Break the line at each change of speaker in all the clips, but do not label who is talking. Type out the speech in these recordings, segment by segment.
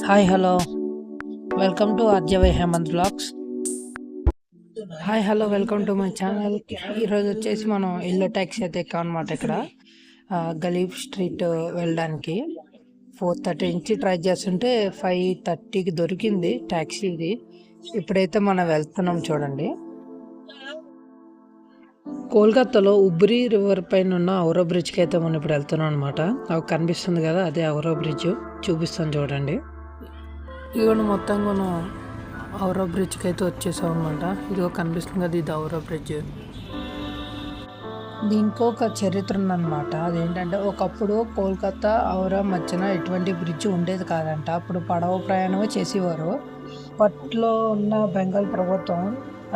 Hi hello welcome to RJY Hemanth blogs. Hi hello welcome to my channel. ఈరోజు వచ్చేసి మనం yellow taxi అయితే ఎక్కాం అనమాట. ఇక్కడ గలీబ్ స్ట్రీట్ వెళ్ళడానికి 4:30 నుంచి ట్రై చేస్తుంటే 5:30కి దొరికింది ట్యాక్సీ. ఇది ఇప్పుడైతే మనం వెళ్తున్నాం చూడండి. కోల్కతాలో ఉబ్రి రివర్ పైన ఉన్న ఔరా బ్రిడ్జ్కి అయితే మనం ఇప్పుడు వెళ్తున్నాం అనమాట. అవి కనిపిస్తుంది కదా, అదే ఔరా బ్రిడ్జ్. చూపిస్తాను చూడండి. ఇవన్నీ మొత్తం మనం ఔరా బ్రిడ్జ్కి అయితే వచ్చేసాం అనమాట. ఇదిగో కనిపిస్తుంది కదా, ఇది ఔరా బ్రిడ్జ్. దీనికి ఒక చరిత్ర ఉందన్నమాట. అదేంటంటే ఒకప్పుడు కోల్కతా ఔరా మధ్యన ఎటువంటి బ్రిడ్జ్ ఉండేది కాదంట. అప్పుడు పడవ ప్రయాణమే చేసేవారు. అప్పట్లో ఉన్న బెంగాల్ ప్రభుత్వం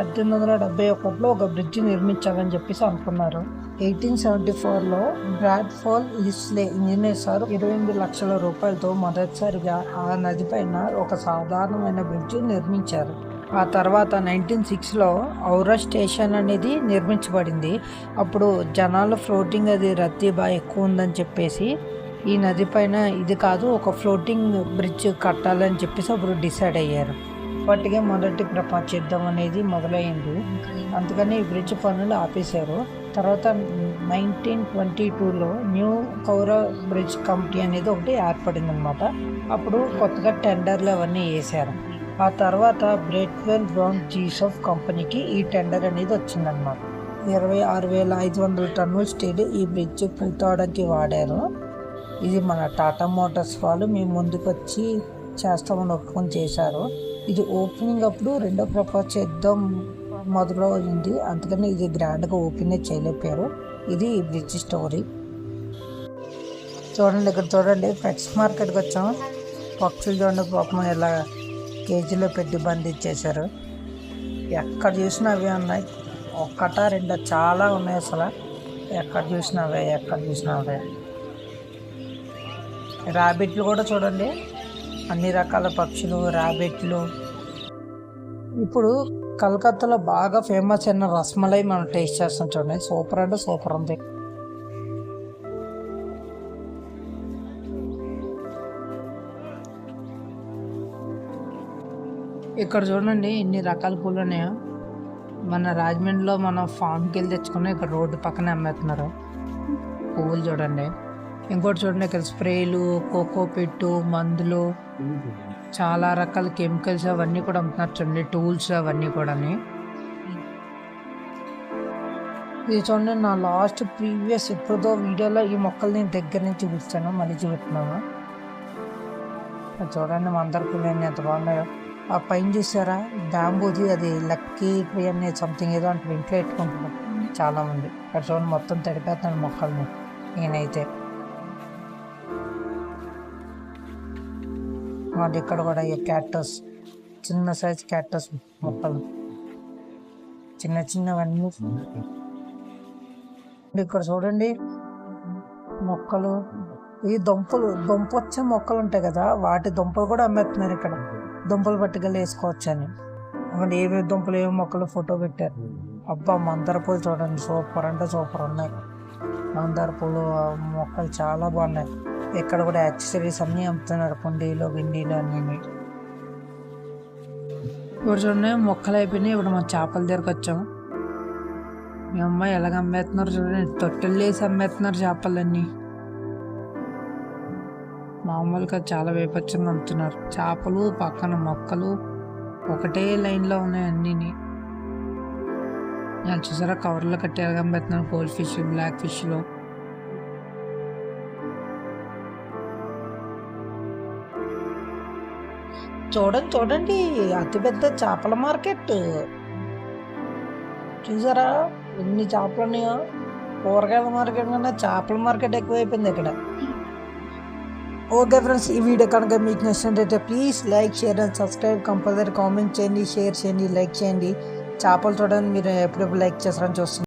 1871లో ఒక బ్రిడ్జ్ నిర్మించాలని చెప్పేసి అనుకున్నారు. 1874లో బ్రాడ్ఫోల్ ఇస్లే ఇంజనీర్ సార్ 28 లక్షల రూపాయలతో మొదటిసారిగా ఆ నది పైన ఒక సాధారణమైన బ్రిడ్జ్ నిర్మించారు. ఆ తర్వాత 1906లో ఔరా స్టేషన్ అనేది నిర్మించబడింది. అప్పుడు జనాల ఫ్లోటింగ్ అది రద్దీ బాగా ఎక్కువ ఉందని చెప్పేసి ఈ నది పైన ఇది కాదు, ఒక ఫ్లోటింగ్ బ్రిడ్జ్ కట్టాలని చెప్పేసి అప్పుడు డిసైడ్ అయ్యారు. అప్పటికే మొదటి ప్రపంచ యుద్ధం అనేది మొదలైంది. అందుకని ఈ బ్రిడ్జ్ పనులు ఆపేశారు. తర్వాత 1922లో న్యూ కౌరా బ్రిడ్జ్ కమిటీ అనేది ఒకటి ఏర్పడింది అనమాట. అప్పుడు కొత్తగా టెండర్లు అవన్నీ వేశారు. ఆ తర్వాత బ్రెట్వెల్ బ్రౌన్ జీసఫ్ కంపెనీకి ఈ టెండర్ అనేది వచ్చిందనమాట. 26,500 టన్నుల స్టీల్ ఈ బ్రిడ్జ్ పూర్తవడానికి వాడారు. ఇది మన టాటా మోటార్స్ వాళ్ళు మేము ముందుకు వచ్చి చేస్తామని ఒప్పుకొని చేశారు. ఇది ఓపెనింగ్ అప్పుడు రెండో ప్రపంచ యుద్ధం మొదలైంది. అందుకని ఇది గ్రాండ్గా ఓపెన్ చేయలేపారు. ఇది ఈ బ్రిడ్జ్ స్టోరీ. చూడండి, ఇక్కడ చూడండి, పెట్స్ మార్కెట్కి వచ్చాం. పక్షులు చూడండి పాపం ఎలా కేజీలో పెట్టి బంధించేశారు. ఎక్కడ చూసినా అవే ఉన్నాయి. ఒక్కటా రెండా చాలా ఉన్నాయి అసలు. ఎక్కడ చూసినా అవే. ర్యాబిట్లు కూడా చూడండి, అన్ని రకాల పక్షులు, ర్యాబిట్లు. ఇప్పుడు కలకత్తాలో బాగా ఫేమస్ అయిన రస్మలై మనం టేస్ట్ చేస్తాం చూడండి. సూపర్ అంటే సూపర్ ఉంది. ఇక్కడ చూడండి ఎన్ని రకాల పూలు ఉన్నాయో. మన రాజమండ్రిలో మనం ఫామ్కి వెళ్ళి తెచ్చుకున్నా, ఇక్కడ రోడ్డు పక్కనే అమ్మేస్తున్నారు పువ్వులు చూడండి. ఇంకోటి చూడండి, ఇక్కడ స్ప్రేలు, కోకో పిట్టు, మందులు, చాలా రకాల కెమికల్స్ అవన్నీ కూడా అమ్ముతున్నారు చూడండి. టూల్స్ అవన్నీ కూడా. ఇది చూడండి, నా లాస్ట్ ప్రీవియస్ ఎప్పుడో వీడియోలో ఈ మొక్కలు నేను దగ్గర నుంచి చూపిస్తాను, మళ్ళీ చూపుతున్నాను. చూడండి మందర పూలు అన్నీ ఎంత బాగున్నాయో. ఆ పైన చూసారా బ్యాంబూది, అది లక్కీ ట్రీ అనే సంథింగ్ ఏదో అంటే ఇంట్లో పెట్టుకుంటున్నాను చాలామంది. అక్కడ చూడండి మొత్తం తడిపేస్తున్నాను మొక్కల్ని నేనైతే. మాది ఇక్కడ కూడా ఈ క్యాక్టస్, చిన్న సైజ్ క్యాక్టస్ మొక్కలు చిన్నవన్నీ. ఇక్కడ చూడండి మొక్కలు, ఈ దుంప వచ్చే మొక్కలు ఉంటాయి కదా, వాటి దుంపలు కూడా అమ్మేస్తున్నారు ఇక్కడ. దుంపలు పట్టుకెళ్ళి వేసుకోవచ్చు అని. అక్కడ ఏమేమి దుంపలు ఏమేమి మొక్కలు ఫోటో పెట్టారు. అబ్బా మందార పూలు చూడండి, సూపర్ అంటే సూపర్ ఉన్నాయి. మందార పూలు మొక్కలు చాలా బాగున్నాయి. ఇక్కడ కూడా యాక్సెసరీస్ అన్నీ అమ్ముతున్నారు, కుండీలు గిండీలు అన్నీ. ఇప్పుడు చూడండి మొక్కలు అయిపోయినాయి. ఇప్పుడు మనం చేపల దగ్గరకు వచ్చాం. మీ అమ్మాయి ఎలాగ అమ్మేస్తున్నారు చూడండి, తొట్టెలు వేసి అమ్మేస్తున్నారు చేపలన్నీ. మామూలుగా చాలా వేపచ్చంగా అమ్ముతున్నారు. చేపలు పక్కన మొక్కలు ఒకటే లైన్లో ఉన్నాయి అన్నీ. చూసారా కవర్లో కట్టి ఎలాగ అమ్మేస్తున్నారు. గోల్డ్ ఫిష్, బ్లాక్ ఫిష్లు. చూడండి అతిపెద్ద చేపల మార్కెట్ చూసారా, ఎన్ని చేపలు ఉన్నాయో. కూరగాయల మార్కెట్ కన్నా చేపల మార్కెట్ ఎక్కువైపోయింది ఇక్కడ. ఓకే ఫ్రెండ్స్, ఈ వీడియో కనుక మీకు నచ్చినట్లయితే please like, share and subscribe. Compulsory comment చేయండి, షేర్ చేయండి, లైక్ చేయండి. చేపలు చూడండి, మీరు ఎప్పుడెప్పుడు లైక్ చేస్తారని చూస్తున్నాను.